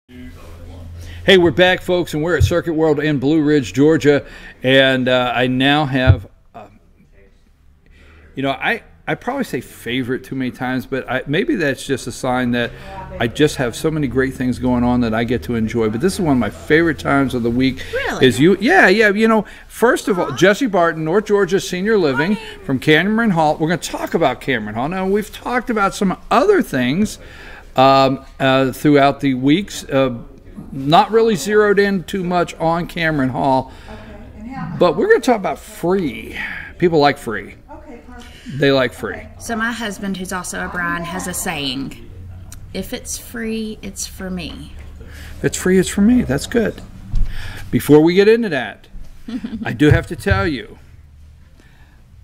Hey, we're back, folks, and we're at Circuit World in Blue Ridge, Georgia, and I now have, I probably say favorite too many times, but maybe that's just a sign that I just have so many great things going on that I get to enjoy. But this is one of my favorite times of the week. Really? Is you? Yeah. First of all, Jessi Barton, North Georgia Senior Living from Cameron Hall. We're going to talk about Cameron Hall. Now, we've talked about some other things throughout the weeks. Not really zeroed in too much on Cameron Hall, but we're going to talk about free. People like free. They like free. So my husband, who's also a Brian, has a saying, if it's free, it's for me. If it's free, it's for me. That's good. Before we get into that, I do have to tell you,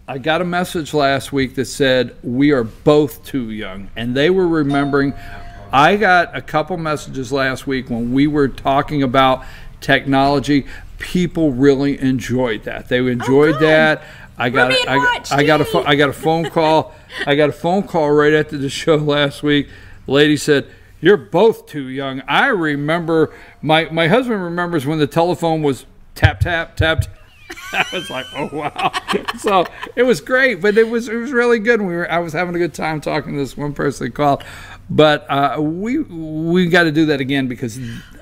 I got a message last week that said we are both too young, and they were remembering. I got a couple messages last week when we were talking about technology. People really enjoyed that. They enjoyed that. I got a phone call. I got a phone call right after the show last week. The lady said, "You're both too young." I remember my husband remembers when the telephone was tap tap tap. I was like, oh wow! So it was great, but it was really good. I was having a good time talking to this one person that called. But we got to do that again because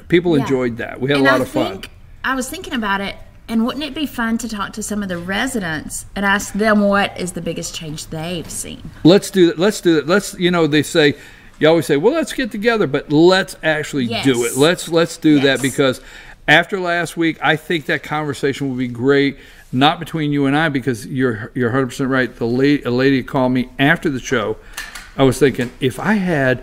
people enjoyed that. We had a lot of fun. I was thinking about it, and wouldn't it be fun to talk to some of the residents and ask them what is the biggest change they've seen? Let's do that. Let's do it. They say, you always say, well, let's get together, but let's actually do it. Let's do that, because after last week, I think that conversation will be great. Not between you and I, because you're 100% right. A lady called me after the show. I was thinking, if I had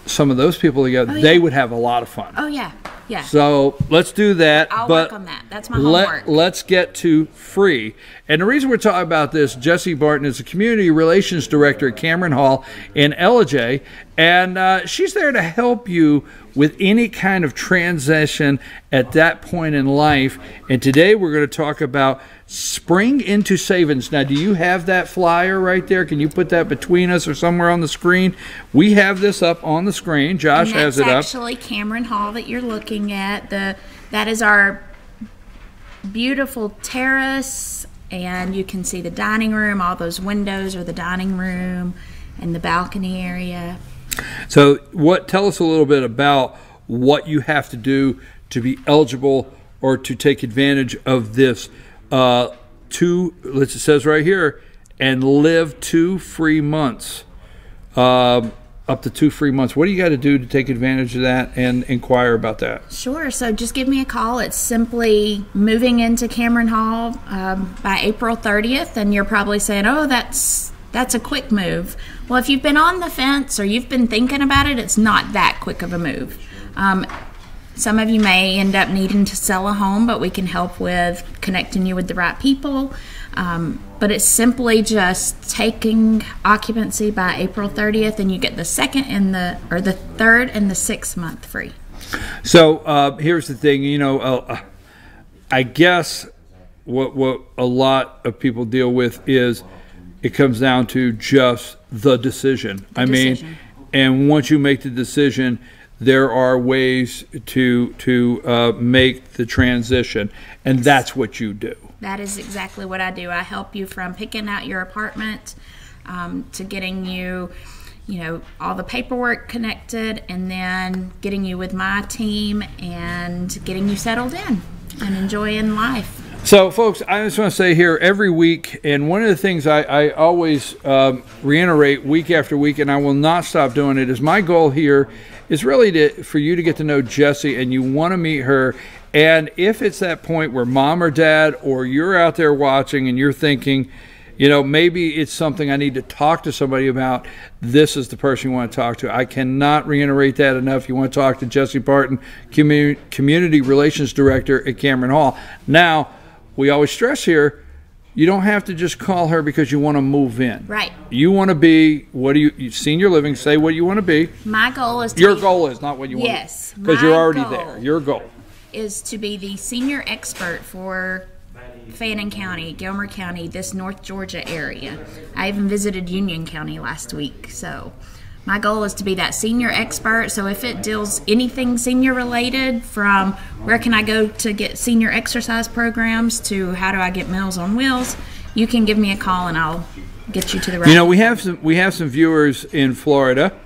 some of those people together, they would have a lot of fun. Oh, yeah. Yeah. So let's do that. I'll work on that. That's my homework. Let's get to free. And the reason we're talking about this, Jessi Barton is the Community Relations Director at Cameron Hall in Ellijay, and she's there to help you with any kind of transition at that point in life. And today we're going to talk about Spring into Savings. Now, do you have that flyer right there? Can you put that between us or somewhere on the screen? We have this up on the screen. Josh has it up. That's actually Cameron Hall that you're looking at. That is our beautiful terrace, and you can see the dining room. All those windows are the dining room and the balcony area. So tell us a little bit about what you have to do to be eligible or to take advantage of this. It says right here, and live 2 free months, up to 2 free months. What do you got to do to take advantage of that and inquire about that? Sure. So just give me a call. It's simply moving into Cameron Hall by April 30th, and you're probably saying, oh, that's a quick move. Well, if you've been on the fence or you've been thinking about it, it's not that quick of a move. Some of you may end up needing to sell a home, but we can help with connecting you with the right people. But it's simply just taking occupancy by April 30th, and you get the third and the 6th month free. So here's the thing, I guess what a lot of people deal with is it comes down to just the decision. And once you make the decision, there are ways to make the transition, and that's what you do. That is exactly what I do. I help you from picking out your apartment to getting you, all the paperwork connected, and then getting you with my team and getting you settled in and enjoying life. So, folks, I just want to say here every week, and one of the things I always reiterate week after week, and I will not stop doing it, is my goal here is really for you to get to know Jessi, and you want to meet her. And if it's that point where mom or dad or you're out there watching and you're thinking, maybe it's something I need to talk to somebody about, this is the person you want to talk to. I cannot reiterate that enough. You want to talk to Jessi Barton, Community Relations Director at Cameron Hall. Now, we always stress here, you don't have to just call her because you want to move in. Right. You want to be, senior living, say what you want to be. My goal is to Your goal is not what you want to be. Yes. Because you're already there. Your goal is to be the senior expert for Fannin County, Gilmer County, this North Georgia area. I even visited Union County last week. So My goal is to be that senior expert. So if it deals anything senior related, from where can I go to get senior exercise programs to how do I get Meals on Wheels, you can give me a call and I'll get you to the right. You know, we have some viewers in Florida,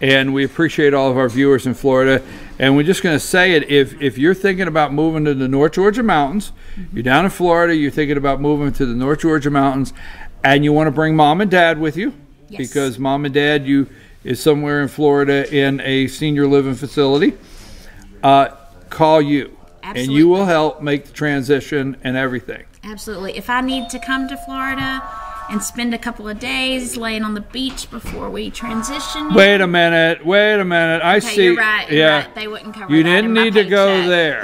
and we appreciate all of our viewers in Florida. And we're just going to say it, if you're thinking about moving to the North Georgia mountains, you're down in Florida, you're thinking about moving to the North Georgia mountains, and you want to bring mom and dad with you, Yes. because mom and dad is somewhere in Florida in a senior living facility, call you. Absolutely. And you will help make the transition and everything. Absolutely. If I need to come to Florida and spend a couple of days laying on the beach before we transition. Wait a minute. I see. You're right. You're right. They wouldn't cover You that didn't in my need to go paycheck. there.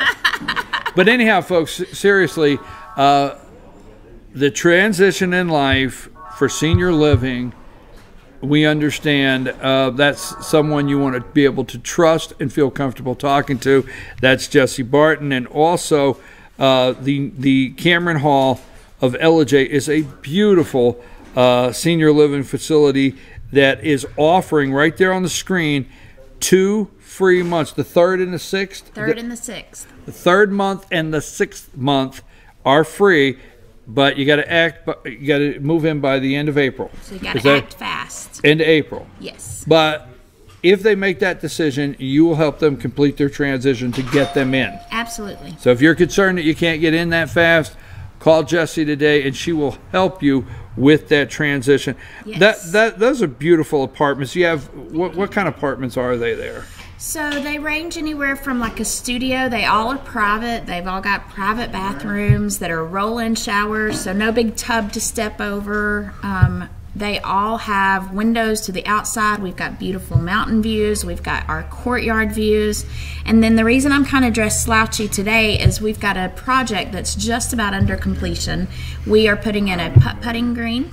But anyhow, folks, seriously, the transition in life for senior living, we understand that's someone you want to be able to trust and feel comfortable talking to. That's Jessi Barton. And also the Cameron Hall of Ellijay is a beautiful senior living facility that is offering right there on the screen 2 free months, the 3rd and the 6th. Third and the 6th. The 3rd month and the 6th month are free, but you got to move in by the end of April. So you got to act fast. End of April. Yes. But if they make that decision, you will help them complete their transition to get them in. Absolutely. So if you're concerned that you can't get in that fast, call Jessi today, and she will help you with that transition. Yes. Those are beautiful apartments. You have what kind of apartments are they there? So they range anywhere from like a studio. They all are private. They've all got private bathrooms that are roll-in showers, so no big tub to step over. They all have windows to the outside. We've got beautiful mountain views. We've got our courtyard views. And then the reason I'm kind of dressed slouchy today is we've got a project that's just about under completion. We are putting in a putt-putting green.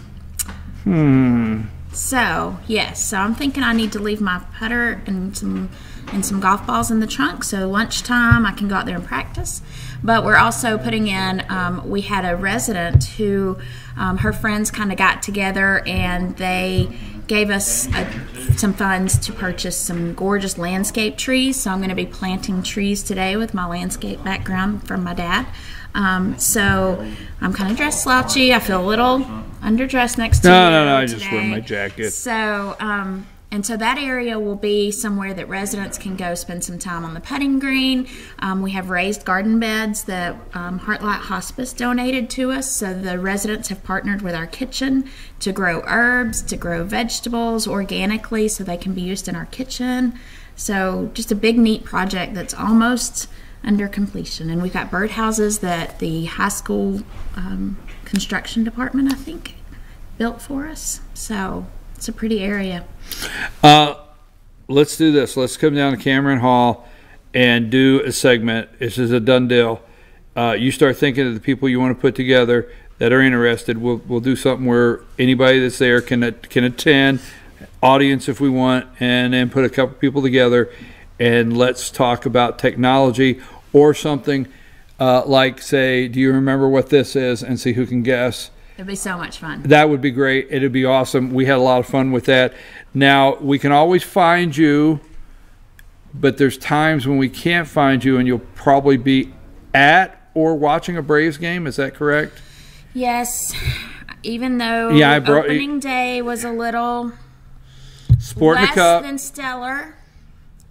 So, yes. So I'm thinking I need to leave my putter and some golf balls in the trunk, so lunchtime I can go out there and practice. But we're also putting in, we had a resident who, her friends kind of got together and they gave us some funds to purchase some gorgeous landscape trees. So I'm going to be planting trees today with my landscape background from my dad. So I'm kind of dressed slouchy. I feel a little underdressed next to you. No, I just today. wear my jacket. So, and so that area will be somewhere that residents can go spend some time on the putting green. We have raised garden beds that Heartlight Hospice donated to us. So the residents have partnered with our kitchen to grow herbs, to grow vegetables organically so they can be used in our kitchen. So just a big, neat project that's almost under completion. And we've got birdhouses that the high school construction department, I think, built for us. So it's a pretty area. Let's do this. Let's come down to Cameron Hall and do a segment. This is a done deal. You start thinking of the people you want to put together that are interested. We'll do something where anybody that's there can attend, audience if we want, and then put a couple people together and let's talk about technology or something like, say, do you remember what this is, and see who can guess. It'd be so much fun. That would be great. It'd be awesome. We had a lot of fun with that. Now, we can always find you, but there's times when we can't find you, and you'll probably be at or watching a Braves game. Is that correct? Yes. Even though opening day was a little less than stellar,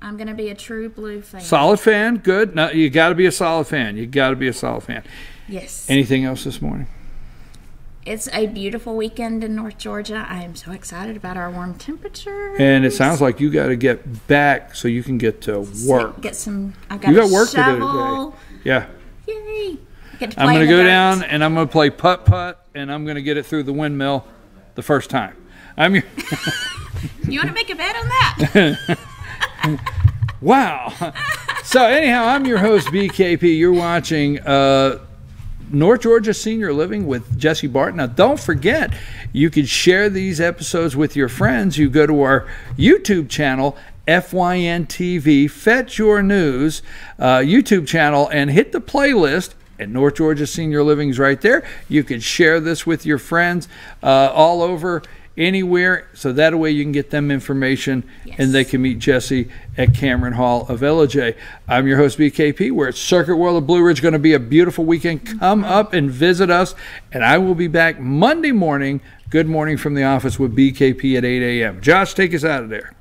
I'm going to be a true blue fan. Solid fan? Good. No, you got to be a solid fan. You got to be a solid fan. Yes. Anything else this morning? It's a beautiful weekend in North Georgia. I am so excited about our warm temperatures. And it sounds like you got to get back so you can get to work. I've got a work shovel. to do today. Yeah. Yay. I'm going to go down and I'm going to play putt-putt, and I'm going to get it through the windmill the first time. You want to make a bet on that? Wow. So anyhow, I'm your host, BKP. You're watching North Georgia Senior Living with Jessi Barton. Now, don't forget, you can share these episodes with your friends. You go to our YouTube channel, FYN TV, Fetch Your News YouTube channel, and hit the playlist. And North Georgia Senior Living is right there. You can share this with your friends all over. anywhere, so that way you can get them information and they can meet Jessi at Cameron Hall of LJ. I'm your host, BKP. We're at Circuit World of Blue Ridge. Going to be a beautiful weekend. Come up and visit us, and I will be back Monday morning. Good morning from the office with BKP at 8 a.m. Josh, take us out of there.